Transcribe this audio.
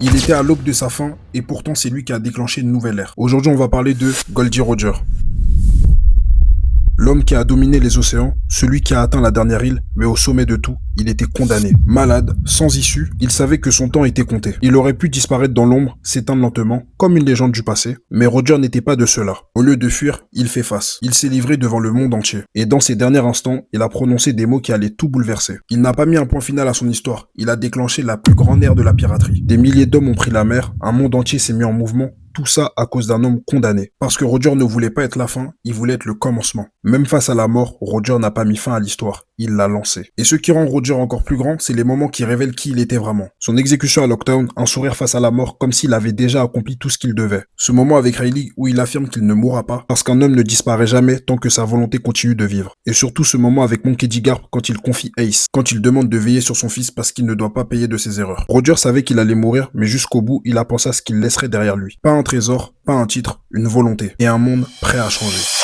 Il était à l'aube de sa fin, et pourtant c'est lui qui a déclenché une nouvelle ère. Aujourd'hui, on va parler de Goldie Roger. L'homme qui a dominé les océans, celui qui a atteint la dernière île, mais au sommet de tout, il était condamné. Malade, sans issue, il savait que son temps était compté. Il aurait pu disparaître dans l'ombre, s'éteindre lentement, comme une légende du passé, mais Roger n'était pas de ceux-là. Au lieu de fuir, il fait face. Il s'est livré devant le monde entier. Et dans ses derniers instants, il a prononcé des mots qui allaient tout bouleverser. Il n'a pas mis un point final à son histoire, il a déclenché la plus grande ère de la piraterie. Des milliers d'hommes ont pris la mer, un monde entier s'est mis en mouvement. Tout ça à cause d'un homme condamné. Parce que Roger ne voulait pas être la fin, il voulait être le commencement. Même face à la mort, Roger n'a pas mis fin à l'histoire, il l'a lancé. Et ce qui rend Roger encore plus grand, c'est les moments qui révèlent qui il était vraiment. Son exécution à Lockdown, un sourire face à la mort, comme s'il avait déjà accompli tout ce qu'il devait. Ce moment avec Riley où il affirme qu'il ne mourra pas, parce qu'un homme ne disparaît jamais tant que sa volonté continue de vivre. Et surtout ce moment avec Monkey D. Garp quand il confie Ace, quand il demande de veiller sur son fils parce qu'il ne doit pas payer de ses erreurs. Roger savait qu'il allait mourir, mais jusqu'au bout, il a pensé à ce qu'il laisserait derrière lui. Pas un trésor, pas un titre, une volonté et un monde prêt à changer.